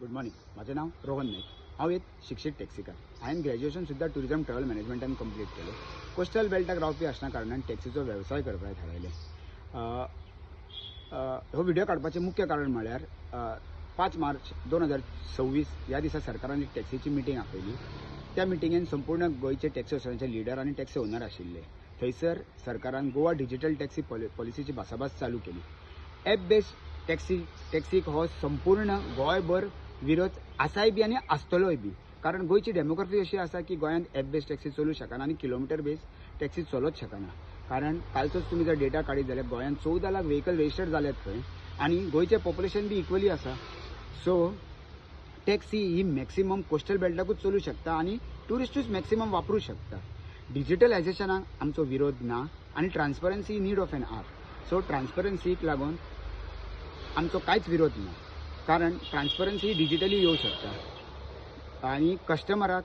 Good morning. माझे नाव रोहन नाईक. हांव एक शिक्षीत टॅक्सीकार. हांवें ग्रॅज्युएशन सुद्दां टुरिजम ट्रॅव्हल मॅनेजमेंटान कंप्लीट केलें. कोस्टल बेल्टाक रावपी आसना कारणान टॅक्सीचो वेवसाय करपाक थारायलें. हो व्हिडिओ काडपाचें मुख्य कारण म्हळ्यार 5 मार्च 2026 ह्या दिसा सरकारान एक टॅक्सीची मिटींग आपयली. त्या मिटींगेन संपूर्ण गोंयचे टॅक्सी असोसिएशनाचे लिडर आनी टॅक्सी ओनर आशिल्ले. थंयसर सरकारान गोवा डिजिटल टॅक्सी पॉलिसीची भासाभास चालू केली. एप बेस्ड टॅक्सीक हो संपूर्ण गोंयभर विरोध आसाय बी आनी आसतलोय बी. कारण गोंयची डेमोग्राफी अशी आसा की गोंयांत एप बेस्ड टॅक्सी चलूं शकना आनी किलोमिटर बेस्ड टॅक्सी चलोच शकना. कारण कालचोच तुमी जर डेटा काडीत जाल्यार गोंयांत 14 लाख व्हेकल रजिस्टर्ड जाल्यात थंय आनी गोंयचें पॉप्युलेशन बी इक्वली आसा. सो टॅक्सी ही मॅक्सिमम कोस्टल बेल्टाकूच चलू शकता आनी ट्युरिस्टूच मॅक्सिमम वापरूं शकता. डिजिटलायझेशनाक आमचो विरोध ना आनी transparency need of N R. So ट्रान्सपरन्सीक लागून आमचो कांयच विरोध ना. कारण ट्रान्सपरन्सी डिजिटली येवं शकता आनी कस्टमराक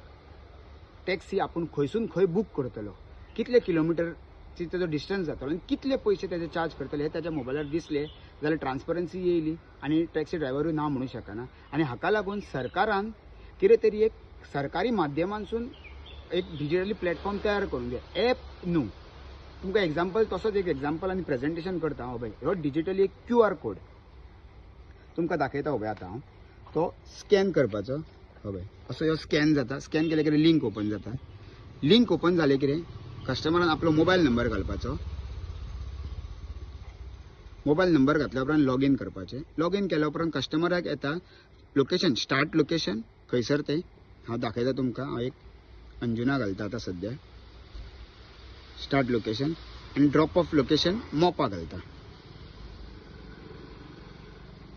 टॅक्सी आपूण खंयसून खंय बूक करतलो, कितले किलोमिटरची तेजो डिस्टन्स जातलो आनी कितले पयशे तेजे चार्ज करतले हे ताच्या मोबायलार दिसले जाल्यार ट्रान्सपरन्सी येयली आनी टॅक्सी ड्रायव्हरूय ना म्हणूं शकना. आनी हाका लागून सरकारान कितें तरी एक सरकारी माध्यमांसून एक डिजिटली प्लॅटफॉर्म तयार करून दिया. एप न्हू. तुमकां एग्जाम्पल तसोच एक एग्जाम्पल आनी प्रेजेंटेशन करता हांव पळय. हो डिजिटली एक QR कोड तुमकां दाखयता पळय. आतां हांव तो स्कॅन करपाचो. पळय असो ह्यो स्कॅन जाता. स्कॅन केले कितें लिंक ओपन जाता. लिंक ओपन जाले कितें कस्टमरान आपलो मोबायल नंबर घालपाचो. मोबायल नंबर घातल्या उपरांत लॉगीन करपाचें. लॉगीन केल्या उपरांत कस्टमराक येता लोकेशन, स्टार्ट लोकेशन खंयसर तें हांव दाखयता तुमकां. हांव एक अंजुना घालता आतां सद्या. स्टार्ट लोकेशन आनी ड्रॉप ऑफ लोकेशन मोपा घालता.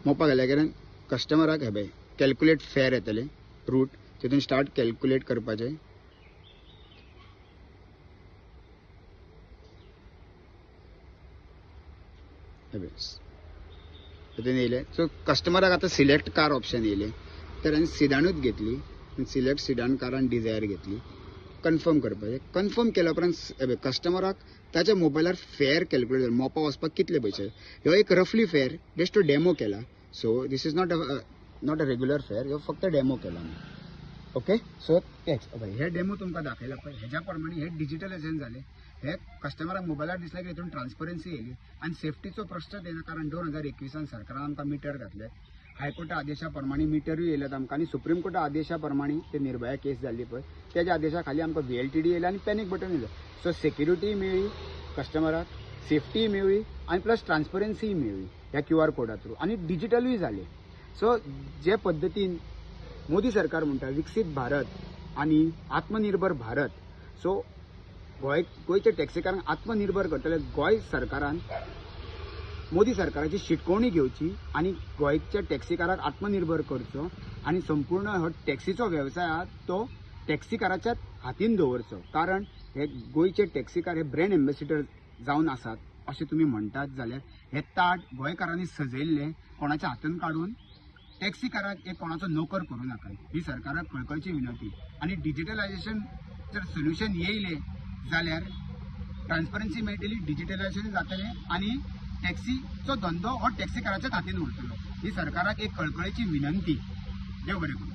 मोपा घाल्या कारण कस्टमराक हे पळय कॅल्क्युलेट फेअर येतले रूट. तितून स्टार्ट कॅल्क्युलेट करपाचें. तितून येयले. सो कस्टमराक आतां सिलेक्ट कार ऑप्शन येयले. तर हांवें सिडानूच घेतली. सिलेक्ट सिडान कारान डिझायर घेतली. कन्फर्म करपाचें. कन्फर्म केल्या उपरांत कस्टमराक ताच्या मोबायलार फेअर कॅल्क्युलेट जाता. मोपा वचपाक कितले पयशे. ह्यो एक रफली फेअर बेस्ट डेमो केला. So this is not a regular fair. ह्यो फक्त डेमो केला. ओके. सो तेच हे डेमो तुमकां दाखयला पळय. हेज्या प्रमाणे हे डिजिटलायझेशन जालें. हे कस्टमराक मोबायलार दिसलें की हितून ट्रान्सपरन्सी येयली आनी सेफ्टीचो प्रश्न येना. कारण 2021 सरकारान आमकां मिटर घातले. हायकोर्टा आदेशा प्रमाणे मिटरूय येयल्यात आमकां आनी सुप्रीम कोर्टा आदेशा प्रमाणे ते निर्भया केस जाल्ली पळय तेज्या आदेशा खाली आमकां VLTD येयला आनी पॅनीक बटन येयलें. सो सेक्युरिटी मेळ्ळी कस्टमराक, सेफ्टी मेळ्ळी आनी प्लस ट्रान्सपरन्सीय मेळ्ळी ह्या QR कोडा थ्रू आनी डिजिटलूय जालें. सो जे पद्दतीन मोदी सरकार म्हणटा विकसीत भारत आनी आत्मनिर्भर भारत. सो गोंयच्या टॅक्सीकारांक आत्मनिर्भर करतले. गोंय सरकारान मोदी सरकाराची शिटकोवणी घेवची आनी गोंयच्या टॅक्सीकाराक आत्मनिर्भर करचो आनी संपूर्ण हो टॅक्सीचो वेवसाय आहा तो टॅक्सीकाराच्याच हातीन दवरचो. कारण हे गोंयचे टॅक्सीकार हे ब्रँड एम्बेसिडर जावन आसात अशें तुमी म्हणटात जाल्यार हे ताट गोंयकारांनी सजयल्ले कोणाच्या हातान काडून टॅक्सीकाराक एक कोणाचो नोकर करूं नाका ही सरकाराक कळकळची विनंती. आनी डिजिटलायझेशन जर सोल्युशन येयले जाल्यार ट्रान्सपरन्सी मेळटली, डिजिटलायझेशन जातलें आनी टॅक्सीचो धंदो हो टॅक्सीकाराच्याच हातीन उरतलो. ही सरकाराक एक कळकळीची विनंती. देव बरें करूं.